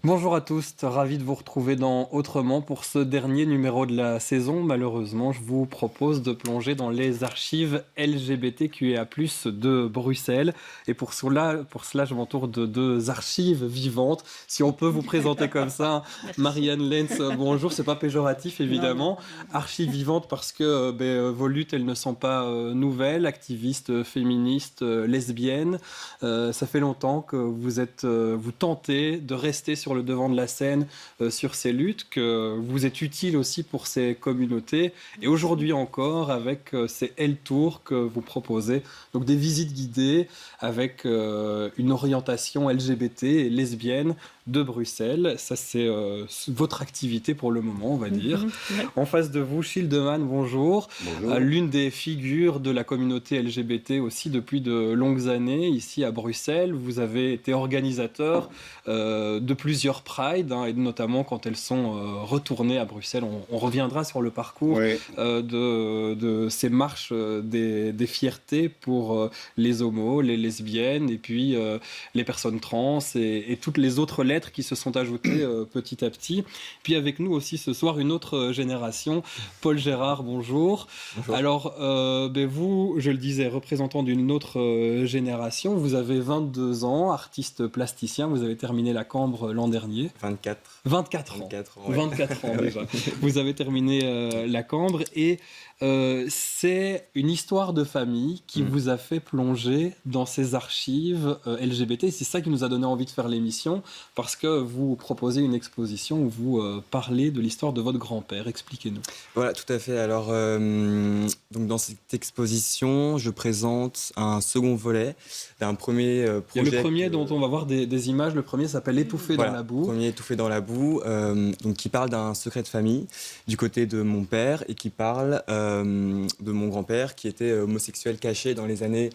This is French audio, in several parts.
Bonjour à tous, ravi de vous retrouver dans Autrement pour ce dernier numéro de la saison. Malheureusement, je vous propose de plonger dans les archives LGBTQIA+ de Bruxelles. Et pour cela, je m'entoure de deux archives vivantes. Si on peut vous présenter comme ça, Marianne Lenz, bonjour, c'est pas péjoratif évidemment. Archive vivante parce que vos luttes, elles ne sont pas nouvelles, activiste féministe, lesbienne. Ça fait longtemps que vous tentez de rester sur le devant de la scène sur ces luttes, que vous êtes utile aussi pour ces communautés. Et aujourd'hui encore, avec ces L-Tours que vous proposez, donc des visites guidées avec une orientation LGBT et lesbienne de Bruxelles. Ça, c'est votre activité pour le moment, on va dire. En face de vous, Schildemann, bonjour. Bonjour. L'une des figures de la communauté LGBT aussi depuis de longues années, ici à Bruxelles. Vous avez été organisateur de plusieurs Pride, et notamment quand elles sont retournées à Bruxelles. On reviendra sur le parcours Oui. de ces marches des fiertés pour les homos, les lesbiennes et puis les personnes trans et toutes les autres lettres qui se sont ajoutées petit à petit. Puis avec nous aussi ce soir une autre génération. Paul Gérard, bonjour. Bonjour. Alors, vous, je le disais, représentant d'une autre génération, vous avez 22 ans, artiste plasticien, vous avez terminé la Cambre l'an dernier. 24. 24 ans. 24 ans, ouais. 24 ans déjà. Vous avez terminé la Cambre et c'est une histoire de famille qui vous a fait plonger dans ces archives LGBT. C'est ça qui nous a donné envie de faire l'émission parce que vous proposez une exposition où vous parlez de l'histoire de votre grand-père. Expliquez-nous. Voilà, tout à fait. Alors, donc dans cette exposition, je présente un second volet d'un premier projet. Il y a le premier dont on va voir des images. Le premier s'appelle Étouffé dans la boue. Le premier Étouffé dans la boue, donc qui parle d'un secret de famille du côté de mon père et qui parle de mon grand-père qui était homosexuel caché dans les années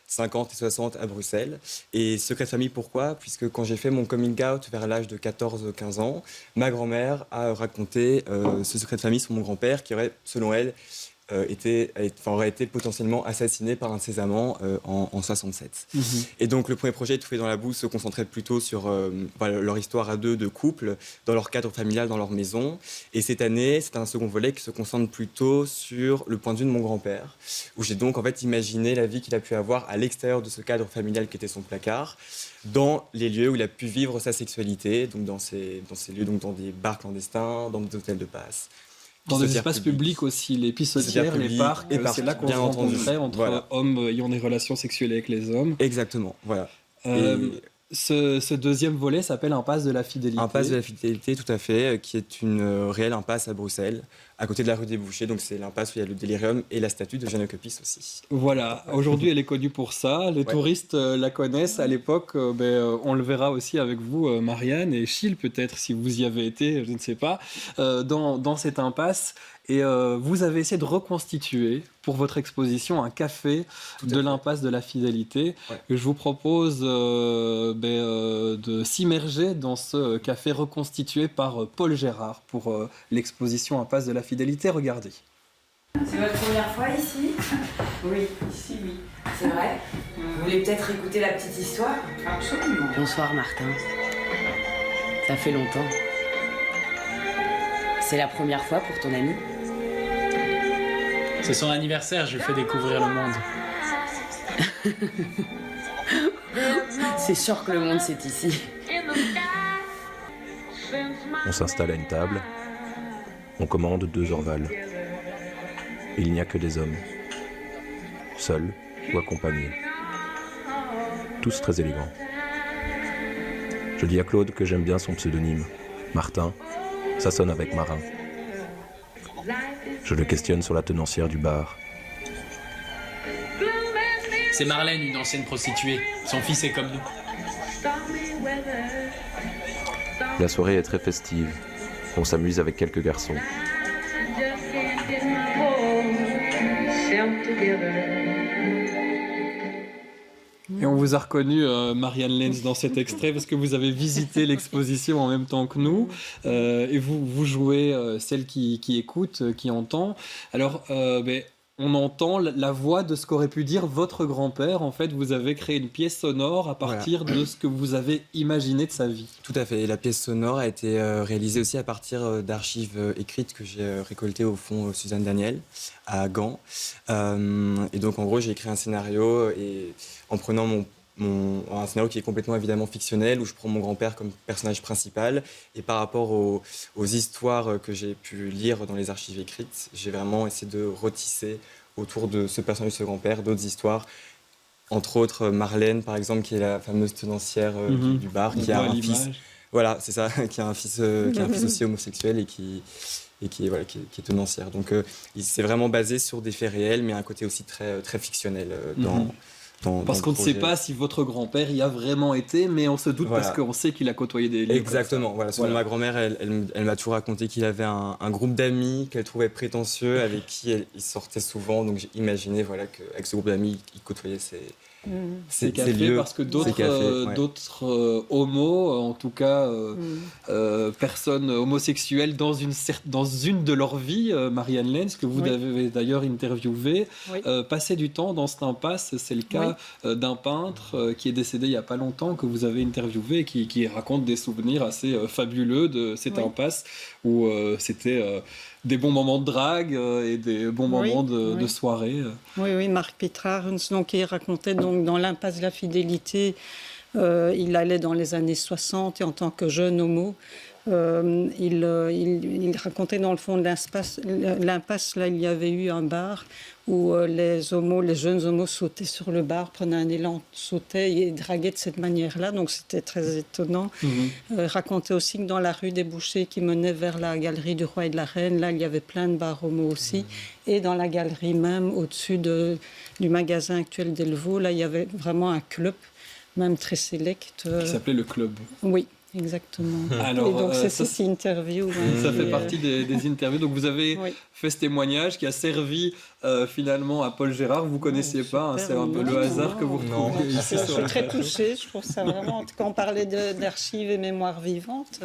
50 et 60 à Bruxelles. Et secret de famille, pourquoi ? Puisque quand j'ai fait mon coming out vers l'âge de 14-15 ans, ma grand-mère a raconté ce secret de famille sur mon grand-père qui aurait, selon elle, aurait été potentiellement assassiné par un de ses amants en 67. Et donc le premier projet, Étouffé dans la boue, se concentrait plutôt sur leur histoire à deux de couple, dans leur cadre familial, dans leur maison. Et cette année, c'est un second volet qui se concentre plutôt sur le point de vue de mon grand-père, où j'ai donc en fait imaginé la vie qu'il a pu avoir à l'extérieur de ce cadre familial qui était son placard, dans les lieux où il a pu vivre sa sexualité, donc dans ces lieux, donc dans des bars clandestins, dans des hôtels de passe. Dans des espaces publics aussi, les pissotières, les parcs, c'est là qu'on se rencontrait entre hommes ayant des relations sexuelles avec les hommes. Exactement, voilà. Ce deuxième volet s'appelle Impasse de la Fidélité. Impasse de la Fidélité, tout à fait, qui est une réelle impasse à Bruxelles, à côté de la rue des Bouchers. Donc c'est l'impasse où il y a le délirium et la statue de Jeanne Ocopis aussi. Voilà, aujourd'hui elle est connue pour ça. Les touristes la connaissent. À l'époque, on le verra aussi avec vous, Marianne, et Chil peut-être, si vous y avez été, je ne sais pas, dans cette impasse. Et vous avez essayé de reconstituer pour votre exposition un café de l'impasse de la Fidélité. Ouais. Je vous propose de s'immerger dans ce café reconstitué par Paul Gérard pour l'exposition Impasse de la Fidélité. Regardez. C'est votre première fois ici ? Oui, ici oui. C'est vrai ? Vous voulez peut-être écouter la petite histoire ? Absolument. Bonsoir Martin. Ça fait longtemps. C'est la première fois pour ton ami ? C'est son anniversaire, je lui fais découvrir le monde. C'est sûr que le monde c'est ici. On s'installe à une table, on commande 2 orvals. Et il n'y a que des hommes, seuls ou accompagnés. Tous très élégants. Je dis à Claude que j'aime bien son pseudonyme, Martin, ça sonne avec marin. Je le questionne sur la tenancière du bar. C'est Marlène, une ancienne prostituée. Son fils est comme nous. La soirée est très festive. On s'amuse avec quelques garçons. Et on vous a reconnu, Marianne Lenz, dans cet extrait parce que vous avez visité l'exposition en même temps que nous et vous jouez celle qui écoute, qui entend. Alors, on entend la voix de ce qu'aurait pu dire votre grand-père. En fait, vous avez créé une pièce sonore à partir de ce que vous avez imaginé de sa vie. Tout à fait. Et la pièce sonore a été réalisée aussi à partir d'archives écrites que j'ai récoltées au fond Suzanne Daniel à Gand. Et donc, en gros, j'ai écrit un scénario et en prenant un scénario qui est complètement évidemment fictionnel, où je prends mon grand-père comme personnage principal. Et par rapport aux histoires que j'ai pu lire dans les archives écrites, j'ai vraiment essayé de retisser autour de ce personnage de ce grand-père d'autres histoires. Entre autres, Marlène, par exemple, qui est la fameuse tenancière du bar, qui a un fils. Voilà, c'est ça, qui a un fils aussi homosexuel et qui est tenancière. Donc, c'est vraiment basé sur des faits réels, mais un côté aussi très, très fictionnel Parce qu'on ne sait pas si votre grand-père y a vraiment été, mais on se doute parce qu'on sait qu'il a côtoyé des lieux. Exactement. Selon ma grand-mère, elle m'a toujours raconté qu'il avait un groupe d'amis qu'elle trouvait prétentieux, avec qui il sortait souvent. Donc j'ai imaginé qu'avec ce groupe d'amis, il côtoyait ces lieux. Parce que d'autres homos, en tout cas personnes homosexuelles dans une de leurs vies, Marianne Lenz, que vous avez d'ailleurs interviewé, passaient du temps dans cette impasse. C'est le cas d'un peintre qui est décédé il n'y a pas longtemps, que vous avez interviewé et qui raconte des souvenirs assez fabuleux de cette impasse où c'était des bons moments de drague et des bons moments de soirée. Oui, Marc Petrarens, donc il racontait donc dans l'impasse de la fidélité, il allait dans les années 60 et en tant que jeune homo, il racontait dans le fond de l'impasse, là il y avait eu un bar où les jeunes homos sautaient sur le bar, prenaient un élan, sautaient et draguaient de cette manière-là, donc c'était très étonnant. Racontait aussi que dans la rue des Bouchers qui menait vers la galerie du Roi et de la Reine, là il y avait plein de bars homos aussi, et dans la galerie même, au-dessus du magasin actuel d'Elvaux, là il y avait vraiment un club, même très sélect. Qui s'appelait le Club. Oui. Exactement. Alors, et donc c'est cette interview. Ça fait partie des interviews. Donc vous avez fait ce témoignage qui a servi finalement à Paul Gérard. Vous ne connaissiez pas, c'est un peu le hasard que vous retrouvez ici. Je suis très touchée, je trouve ça vraiment... Quand on parlait d'archives et mémoires vivantes,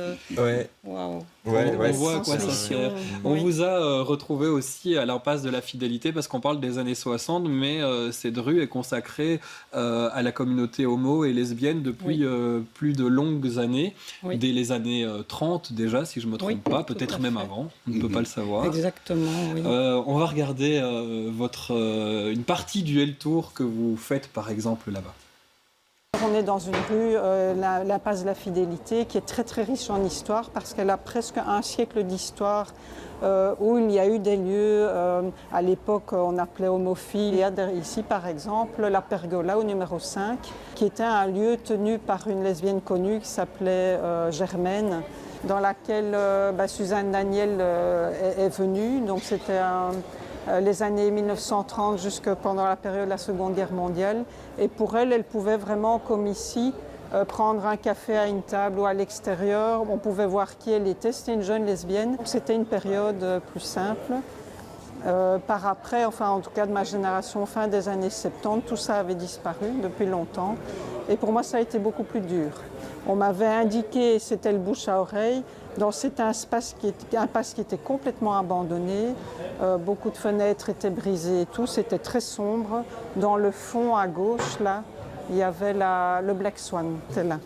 waouh. On voit à quoi ça sert. On vous a retrouvé aussi à l'impasse de la fidélité parce qu'on parle des années 60, mais cette rue est consacrée à la communauté homo et lesbienne depuis plus de longues années, dès les années 30 déjà, si je ne me trompe pas, peut-être même avant, on ne peut pas le savoir. Exactement, oui. On va regarder une partie du L-Tour que vous faites par exemple là-bas. On est dans une rue, l'impasse de la Fidélité, qui est très très riche en histoire parce qu'elle a presque un siècle d'histoire où il y a eu des lieux, à l'époque on appelait homophiles. Il y a ici par exemple la Pergola au numéro 5, qui était un lieu tenu par une lesbienne connue qui s'appelait Germaine, dans laquelle Suzanne Daniel est venue. Donc c'était les années 1930 jusque pendant la période de la Seconde Guerre mondiale. Et pour elle, elle pouvait vraiment, comme ici, prendre un café à une table ou à l'extérieur. On pouvait voir qui elle était. C'était une jeune lesbienne. C'était une période plus simple. Par après, enfin en tout cas de ma génération, fin des années 70, tout ça avait disparu depuis longtemps. Et pour moi, ça a été beaucoup plus dur. On m'avait indiqué, c'était le bouche à oreille, dans cet impasse qui était complètement abandonné. Beaucoup de fenêtres étaient brisées et tout, c'était très sombre. Dans le fond à gauche, là, il y avait le Black Swan, c'était là.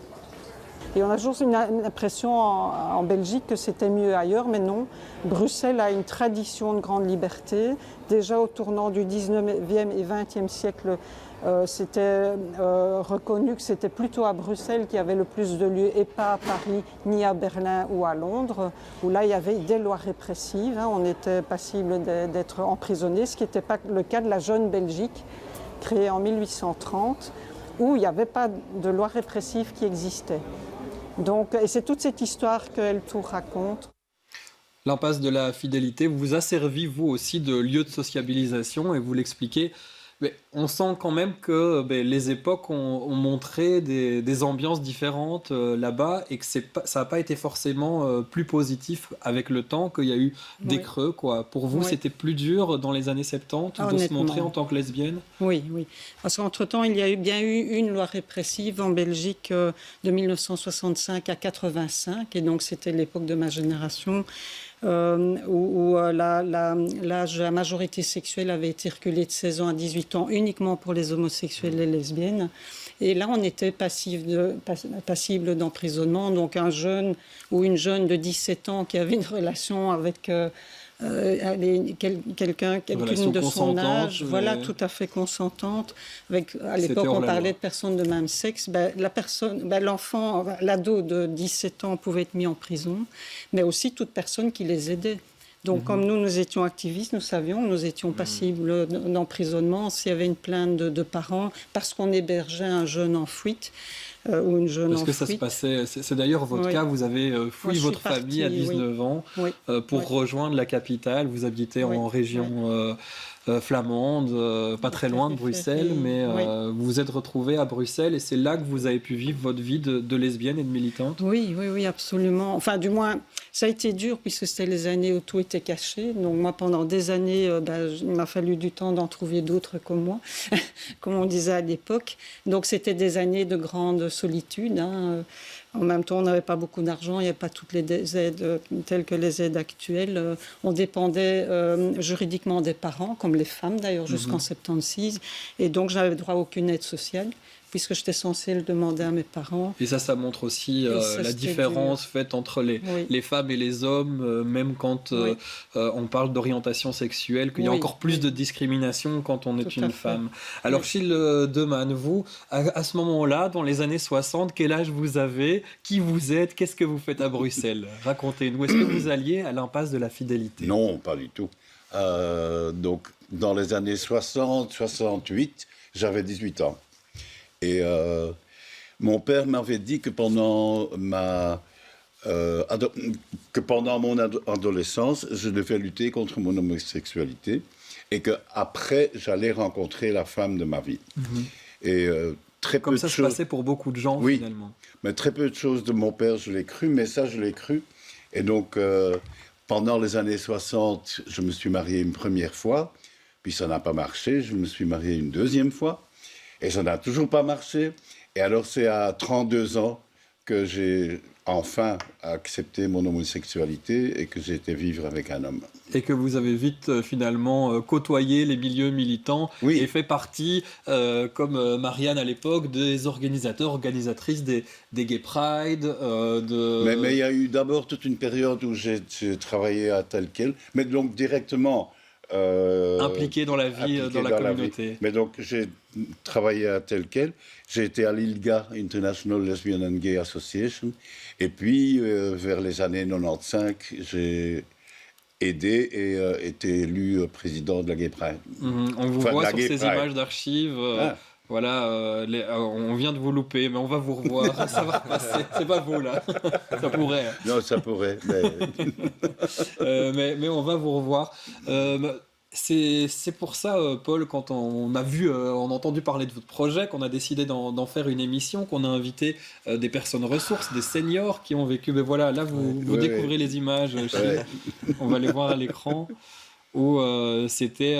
Et on a toujours une impression en Belgique que c'était mieux ailleurs, mais non. Bruxelles a une tradition de grande liberté. Déjà au tournant du 19e et 20e siècle, c'était reconnu que c'était plutôt à Bruxelles qu'il y avait le plus de lieux, et pas à Paris, ni à Berlin ou à Londres, où là il y avait des lois répressives. On était passible d'être emprisonné, ce qui n'était pas le cas de la jeune Belgique, créée en 1830, où il n'y avait pas de loi répressive qui existait. Donc, et c'est toute cette histoire que L-Tour raconte. L'impasse de la Fidélité vous a servi, vous aussi, de lieu de sociabilisation, et vous l'expliquez. Mais on sent quand même que les époques ont montré des ambiances différentes là-bas, et que ça n'a pas été forcément plus positif avec le temps, qu'il y a eu des creux, quoi. Pour vous, c'était plus dur dans les années 70 de se montrer en tant que lesbienne ? Oui. Parce qu'entre-temps, il y a bien eu une loi répressive en Belgique de 1965 à 85, et donc c'était l'époque de ma génération. l'âge de la majorité sexuelle avait été reculé de 16 ans à 18 ans uniquement pour les homosexuels et lesbiennes. Et là, on était passible d'emprisonnement. Donc un jeune ou une jeune de 17 ans qui avait une relation avec quelqu'une de son âge, voilà, tout à fait consentante. À l'époque, on parlait de personnes de même sexe. L'enfant, l'ado de 17 ans pouvait être mis en prison, mais aussi toute personne qui les aidait. Donc, comme nous étions activistes, nous savions que nous étions passibles d'emprisonnement s'il y avait une plainte de parents parce qu'on hébergeait un jeune en fuite. Ou une jeune Parce que ça se passait, c'est d'ailleurs votre cas, vous avez fui votre famille à 19 ans pour rejoindre la capitale. Vous habitez en région flamande, pas très loin de Bruxelles, mais vous vous êtes retrouvée à Bruxelles et c'est là que vous avez pu vivre votre vie de lesbienne et de militante. Oui, absolument. Enfin, du moins, ça a été dur puisque c'était les années où tout était caché. Donc moi, pendant des années, il m'a fallu du temps d'en trouver d'autres comme moi, comme on disait à l'époque. Donc c'était des années de grande solitude. En même temps, on n'avait pas beaucoup d'argent, il n'y avait pas toutes les aides telles que les aides actuelles. On dépendait juridiquement des parents, comme les femmes d'ailleurs, jusqu'en 76. Et donc, je n'avais droit à aucune aide sociale, puisque j'étais censée le demander à mes parents. Et ça montre aussi la différence faite entre les femmes et les hommes, même quand on parle d'orientation sexuelle, qu'il y a encore plus de discrimination quand on est une femme. Alors, Gilles Demanne, vous, à ce moment-là, dans les années 60, quel âge vous avez? Qui vous êtes? Qu'est-ce que vous faites à Bruxelles? Racontez-nous. Est-ce que vous alliez à l'impasse de la fidélité? Non, pas du tout. Donc, dans les années 60-68, j'avais 18 ans. Et mon père m'avait dit que pendant mon adolescence, je devais lutter contre mon homosexualité et qu'après, j'allais rencontrer la femme de ma vie. Et très Comme peu ça de se choses... passait pour beaucoup de gens, oui, finalement. Mais très peu de choses de mon père, je l'ai cru, mais ça, je l'ai cru. Et donc, pendant les années 60, je me suis marié une première fois, puis ça n'a pas marché, je me suis marié une deuxième fois, et ça n'a toujours pas marché. Et alors, c'est à 32 ans que j'ai enfin accepté mon homosexualité et que j'ai été vivre avec un homme. Et que vous avez vite, finalement, côtoyé les milieux militants et fait partie, comme Marianne à l'époque, des organisatrices des Gay Pride. Mais il y a eu d'abord toute une période où j'ai travaillé à tel quel, mais donc directement... impliqué dans la vie, dans la communauté. Mais donc, j'ai travaillé à tel quel. J'ai été à l'ILGA, International Lesbian and Gay Association. Et puis, vers les années 95, j'ai aidé et été élu président de la Gay Pride. On vous voit sur ces images d'archives. Voilà, on vient de vous louper, mais on va vous revoir, ça va repasser. C'est pas vous, là. Ça pourrait. Non, ça pourrait. Mais on va vous revoir. C'est pour ça, Paul, quand on a entendu parler de votre projet, qu'on a décidé d'en faire une émission, qu'on a invité des personnes ressources, des seniors qui ont vécu. Mais voilà, là, vous découvrez les images. On va les voir à l'écran. Où c'était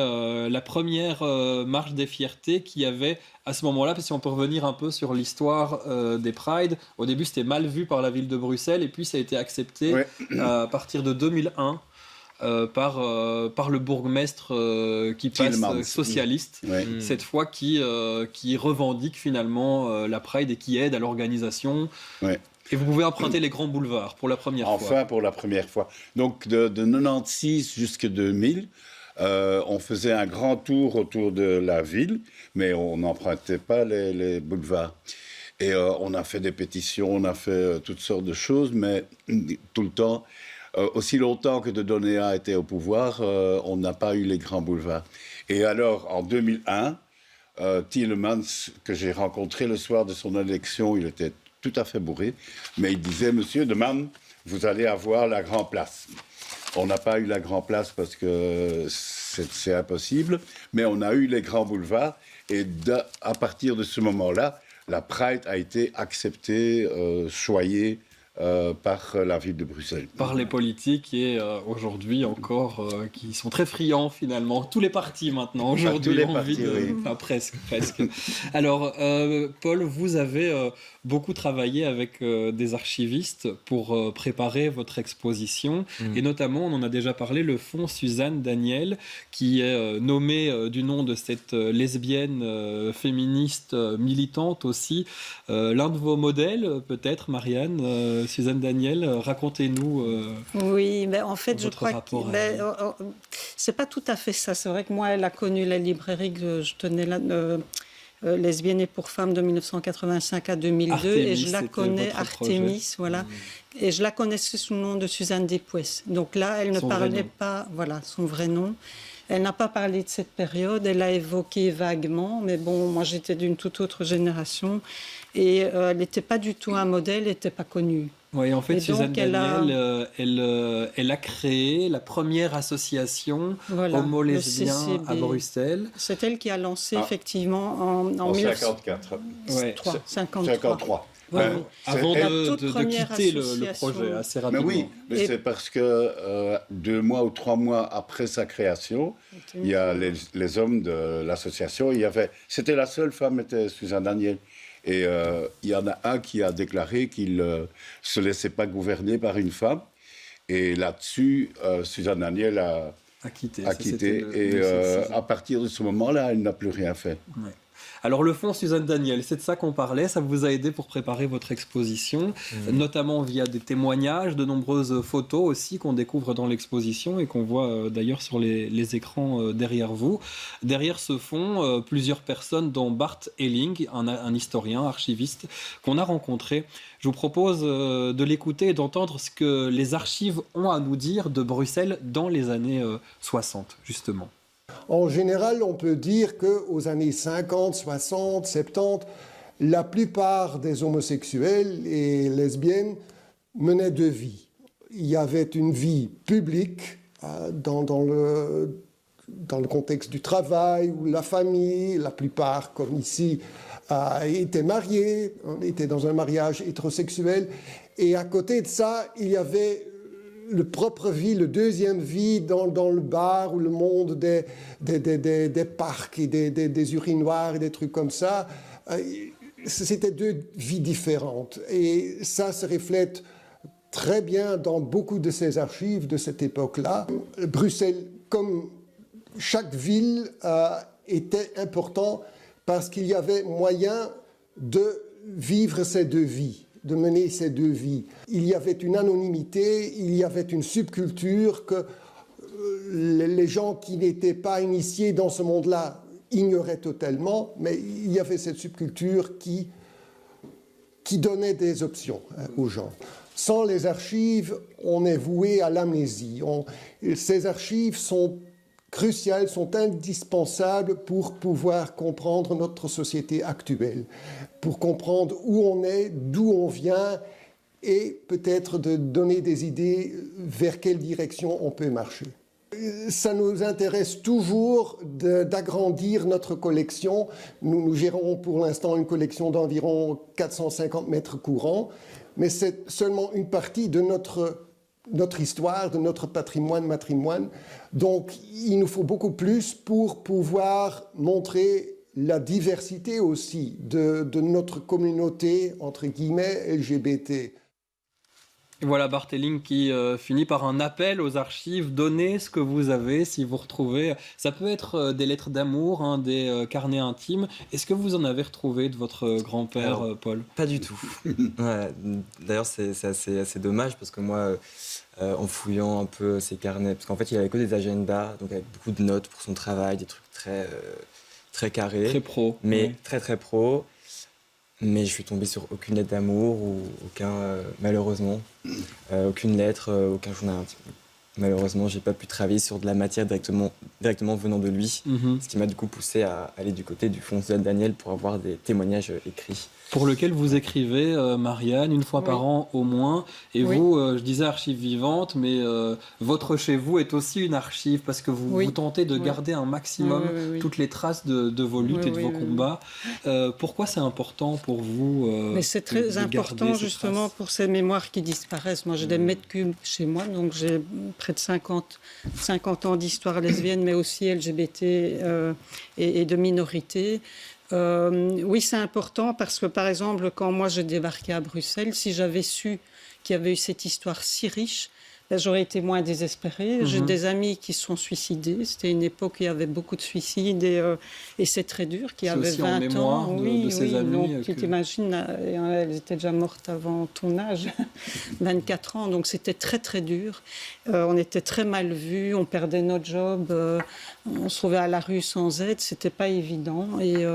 la première marche des fiertés qui avait, à ce moment-là, parce qu'on peut revenir un peu sur l'histoire des Prides, au début c'était mal vu par la ville de Bruxelles, et puis ça a été accepté à partir de 2001 par le bourgmestre qui passe socialiste, cette fois qui revendique finalement la Pride et qui aide à l'organisation. Et vous pouvez emprunter les grands boulevards pour la première fois. Enfin, pour la première fois. Donc, de 96 jusqu'à 2000, on faisait un grand tour autour de la ville, mais on n'empruntait pas les boulevards. Et on a fait des pétitions, on a fait toutes sortes de choses, mais tout le temps, aussi longtemps que de Donéa était au pouvoir, on n'a pas eu les grands boulevards. Et alors, en 2001, Tielemans, que j'ai rencontré le soir de son élection, il était tout à fait bourré, mais il disait, monsieur Demanne, vous allez avoir la Grand Place. On n'a pas eu la Grand Place parce que c'est impossible, mais on a eu les grands boulevards, et à partir de ce moment-là, la Pride a été acceptée, choyée par la ville de Bruxelles. Par les politiques et aujourd'hui encore qui sont très friands finalement. Tous les partis maintenant aujourd'hui ont envie de... oui. Enfin presque. Alors Paul, vous avez beaucoup travaillé avec des archivistes pour préparer votre exposition et notamment, on en a déjà parlé, le fonds Suzanne Daniel qui est nommé du nom de cette lesbienne féministe militante aussi. L'un de vos modèles peut-être, Marianne, Suzanne Daniel, racontez-nous oui, mais en fait, je votre crois rapport que c'est pas tout à fait ça. C'est vrai que moi, elle a connu la librairie que je tenais là, Lesbienne et pour femmes de 1985 à 2002, Artémis, et je la connais, votre Artémis, projet. voilà. Et je la connaissais sous le nom de Suzanne Despues. Donc là, elle ne Son vrai parlait nom. pas, voilà, son vrai nom. Elle n'a pas parlé de cette période, elle a évoqué vaguement, mais bon, moi j'étais d'une toute autre génération, et elle n'était pas du tout un modèle, elle n'était pas connue. Oui, en fait, Et Suzanne donc, elle Daniel, elle a créé la première association Voilà, le homo-lesbien CCB. à Bruxelles. C'est elle qui a lancé Ah. effectivement en En 1953. 54. 53. 53. Oui, Ben, oui. Avant La de toute première quitter le association. projet assez Mais rapidement. oui, mais Et- c'est parce que 2 mois ou 3 mois après sa création, il y a les hommes de l'association. C'était la seule femme, était Suzanne Daniel. Et il y en a un qui a déclaré qu'il ne se laissait pas gouverner par une femme. Et là-dessus, Suzanne Daniel a quitté. quitté. Et à partir de ce moment-là, elle n'a plus rien fait. Ouais. Alors le fonds Suzanne Daniel, c'est de ça qu'on parlait, ça vous a aidé pour préparer votre exposition, notamment via des témoignages, de nombreuses photos aussi qu'on découvre dans l'exposition et qu'on voit d'ailleurs sur les écrans derrière vous. Derrière ce fonds, plusieurs personnes dont Bart Helling, un historien, archiviste, qu'on a rencontré. Je vous propose de l'écouter et d'entendre ce que les archives ont à nous dire de Bruxelles dans les années 60, justement. En général, on peut dire qu'aux années 50, 60, 70, la plupart des homosexuels et lesbiennes menaient 2 vies. Il y avait une vie publique dans le contexte du travail ou la famille. La plupart, comme ici, étaient mariés, étaient dans un mariage hétérosexuel. Et à côté de ça, il y avait le propre vie, le deuxième vie dans le bar ou le monde des parcs et des urinoirs et des trucs comme ça. C'était 2 vies différentes. Et ça se reflète très bien dans beaucoup de ces archives de cette époque-là. Bruxelles, comme chaque ville, était important parce qu'il y avait moyen de vivre ces 2 vies, de mener ces 2 vies. Il y avait une anonymité, il y avait une subculture que les gens qui n'étaient pas initiés dans ce monde-là ignoraient totalement, mais il y avait cette subculture qui donnait des options aux gens. Sans les archives, on est voué à l'amnésie. Ces archives sont cruciales, sont indispensables pour pouvoir comprendre notre société actuelle, pour comprendre où on est, d'où on vient, et peut-être de donner des idées vers quelle direction on peut marcher. Ça nous intéresse toujours d'agrandir notre collection. Nous gérons pour l'instant une collection d'environ 450 mètres courants, mais c'est seulement une partie de notre histoire, de notre patrimoine. Donc, il nous faut beaucoup plus pour pouvoir montrer la diversité aussi de notre communauté, entre guillemets, LGBT. Et voilà Bart Helling qui finit par un appel aux archives. Donnez ce que vous avez si vous retrouvez. Ça peut être des lettres d'amour, des carnets intimes. Est-ce que vous en avez retrouvé de votre grand-père, Paul ? Pas du tout. Ouais, d'ailleurs, c'est assez dommage parce que moi, en fouillant un peu ses carnets, parce qu'en fait, il avait que des agendas, donc avec beaucoup de notes pour son travail, des trucs très carrés. Très pro. Mais très pro. Mais je suis tombé sur aucune lettre d'amour ou malheureusement, aucune lettre, aucun journal intime. Malheureusement, j'ai pas pu travailler sur de la matière directement venant de lui, ce qui m'a du coup poussé à aller du côté du fonds Suzanne Daniel pour avoir des témoignages écrits. Pour lequel vous écrivez, Marianne, une fois par an au moins. Et vous, je disais archive vivante, mais votre chez vous est aussi une archive parce que vous tentez de garder un maximum toutes les traces de vos luttes et de vos combats. Pourquoi c'est important pour vous Mais c'est très important justement pour ces mémoires qui disparaissent. Moi, j'ai des mètres cubes chez moi, donc j'ai près de 50 ans d'histoire lesbienne, mais aussi LGBT et de minorités. Oui, c'est important parce que, par exemple, quand moi j'ai débarqué à Bruxelles, si j'avais su qu'il y avait eu cette histoire si riche, ben, j'aurais été moins désespérée. J'ai des amis qui se sont suicidés. C'était une époque où il y avait beaucoup de suicides et c'est très dur, qui avaient 20 ans. De ces amis. Donc, tu t'imagines, elles étaient déjà mortes avant ton âge, 24 ans. Donc c'était très, très dur. On était très mal vus, on perdait notre job, on se trouvait à la rue sans aide. C'était pas évident. Et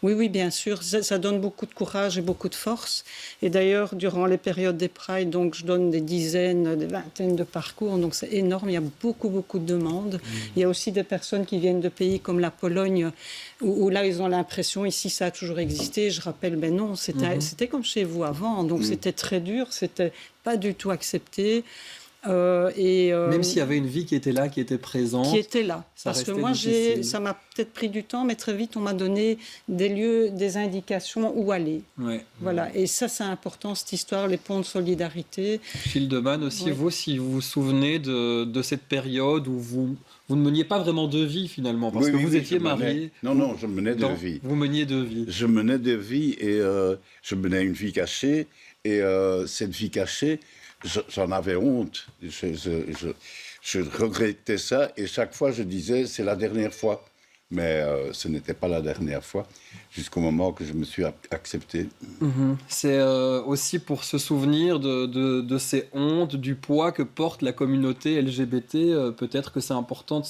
oui, bien sûr, ça donne beaucoup de courage et beaucoup de force. Et d'ailleurs, durant les périodes des Pride, donc je donne des dizaines, des vingtaines de parcours, donc c'est énorme, il y a beaucoup de demandes. Il y a aussi des personnes qui viennent de pays comme la Pologne, où là ils ont l'impression, ici ça a toujours existé, je rappelle, ben non, c'était comme chez vous avant, donc c'était très dur, c'était pas du tout accepté. Même s'il y avait une vie qui était là, qui était présente. Qui était là. Parce que moi, ça m'a peut-être pris du temps, mais très vite, on m'a donné des lieux, des indications où aller. Voilà. Et ça, c'est important, cette histoire, les ponts de solidarité. Schildemann aussi, vous, si vous vous souvenez de cette période où vous ne meniez pas vraiment de vie, finalement, parce que vous étiez marié. Non, je menais de vie. Vous meniez de vie. Je menais de vie et je menais une vie cachée. Et cette vie cachée, j'en avais honte. Je regrettais ça et chaque fois je disais c'est la dernière fois. Mais ce n'était pas la dernière fois jusqu'au moment que je me suis accepté. C'est aussi pour se souvenir de ces hontes, du poids que porte la communauté LGBT. Peut-être que c'est important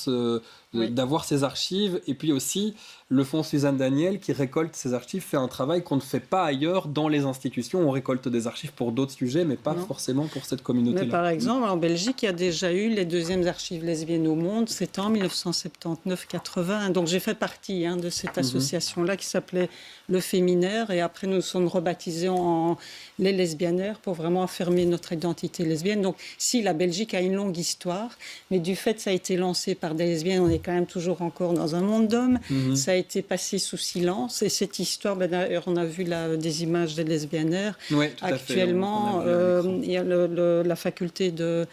d'avoir ces archives. Et puis aussi, le Fonds Suzanne Daniel, qui récolte ces archives, fait un travail qu'on ne fait pas ailleurs dans les institutions. On récolte des archives pour d'autres sujets, mais pas forcément pour cette communauté-là. Mais par exemple, en Belgique, il y a déjà eu les deuxièmes archives lesbiennes au monde. C'était en 1979-80. Donc j'ai fait partie de cette association-là qui s'appelait Le Féminaire. Et après, nous sommes rebaptisés en les lesbiennaires pour vraiment affirmer notre identité lesbienne. Donc si la Belgique a une longue histoire, mais du fait que ça a été lancé par des lesbiennes, on est quand même toujours encore dans un monde d'hommes. Ça a été passé sous silence. Et cette histoire, d'ailleurs, on a vu des images des lesbiennaires. Oui, actuellement, il y a la faculté de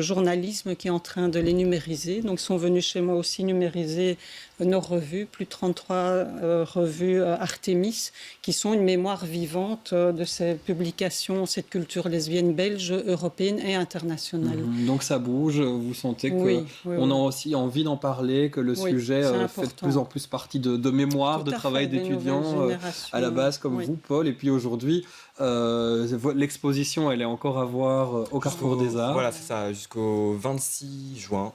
journalisme qui est en train de les numériser. Donc, ils sont venus chez moi aussi numériser nos revues, plus de 33 revues Artemis, qui sont une mémoire vivante de ces publications, cette culture lesbienne belge, européenne et internationale. Donc ça bouge, vous sentez qu'on a aussi envie d'en parler, que le sujet fait de plus en plus partie de mémoire, de travail d'étudiants à la base comme vous, Paul. Et puis aujourd'hui, l'exposition, elle est encore à voir au Carrefour des Arts. Voilà, c'est ça, jusqu'au 26 juin.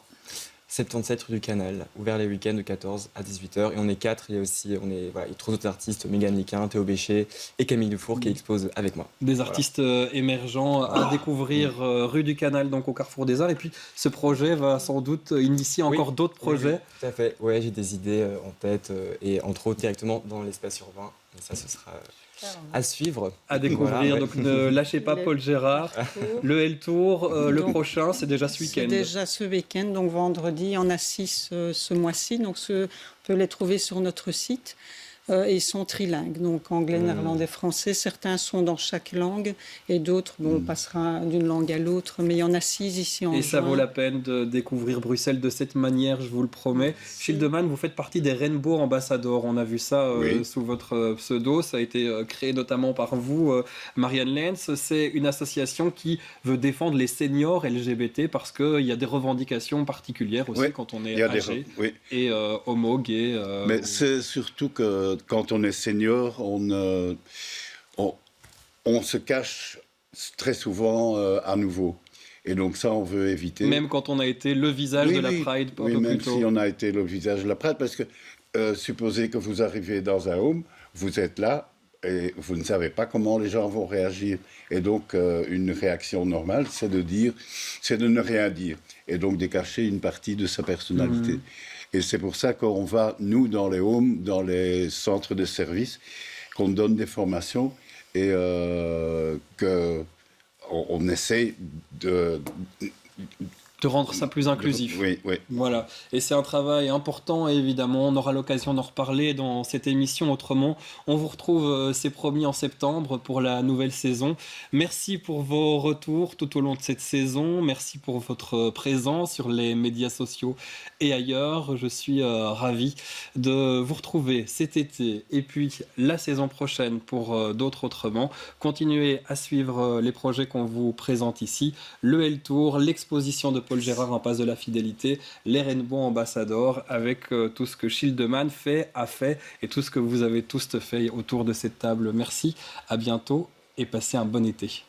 77 rue du Canal, ouvert les week-ends de 14 à 18h. Et on est 4, il y a aussi il y a 3 autres artistes, Mégane Liquin, Théo Béchet et Camille Dufour qui exposent avec moi. Des artistes émergents à découvrir rue du Canal, donc au Carrefour des Arts. Et puis ce projet va sans doute initier encore d'autres projets. Oui, tout à fait, j'ai des idées en tête et entre autres directement dans l'espace urbain. Et ça, ce sera à suivre. À découvrir, donc ne lâchez pas Paul Gérard. Le L Tour, le prochain, c'est déjà ce week-end. C'est déjà ce week-end, donc vendredi, il y en a 6 ce mois-ci. Donc on peut les trouver sur notre site. Et ils sont trilingues, donc anglais, néerlandais, français. Certains sont dans chaque langue et d'autres, on passera d'une langue à l'autre. Mais il y en a 6 ici en juin. Et ça vaut la peine de découvrir Bruxelles de cette manière, je vous le promets. Schildemann, vous faites partie des Rainbow Ambassadors. On a vu ça sous votre pseudo. Ça a été créé notamment par vous, Marianne Lenz. C'est une association qui veut défendre les seniors LGBT parce qu'il y a des revendications particulières aussi quand on est âgé et homo, gay. Mais c'est surtout que quand on est senior, on se cache très souvent à nouveau. Et donc ça, on veut éviter. Même quand on a été le visage de la Pride, un peu même plus tôt. Si on a été le visage de la Pride, parce que supposez que vous arrivez dans un home, vous êtes là et vous ne savez pas comment les gens vont réagir. Et donc, une réaction normale, c'est de ne rien dire. Et donc, de cacher une partie de sa personnalité. Et c'est pour ça qu'on va, nous, dans les homes, dans les centres de service, qu'on donne des formations et qu'on essaye de rendre ça plus inclusif. Oui, oui. Voilà. Et c'est un travail important, et évidemment, on aura l'occasion d'en reparler dans cette émission. Autrement, on vous retrouve, c'est promis, en septembre pour la nouvelle saison. Merci pour vos retours tout au long de cette saison. Merci pour votre présence sur les médias sociaux et ailleurs. Je suis ravi de vous retrouver cet été et puis la saison prochaine pour d'autres Autrement. Continuez à suivre les projets qu'on vous présente ici. Le L Tour, l'exposition de Paul Gérard, Impasse de la Fidélité, les Rainbow Ambassadors, avec tout ce que Schildemann a fait et tout ce que vous avez tous fait autour de cette table. Merci, à bientôt et passez un bon été.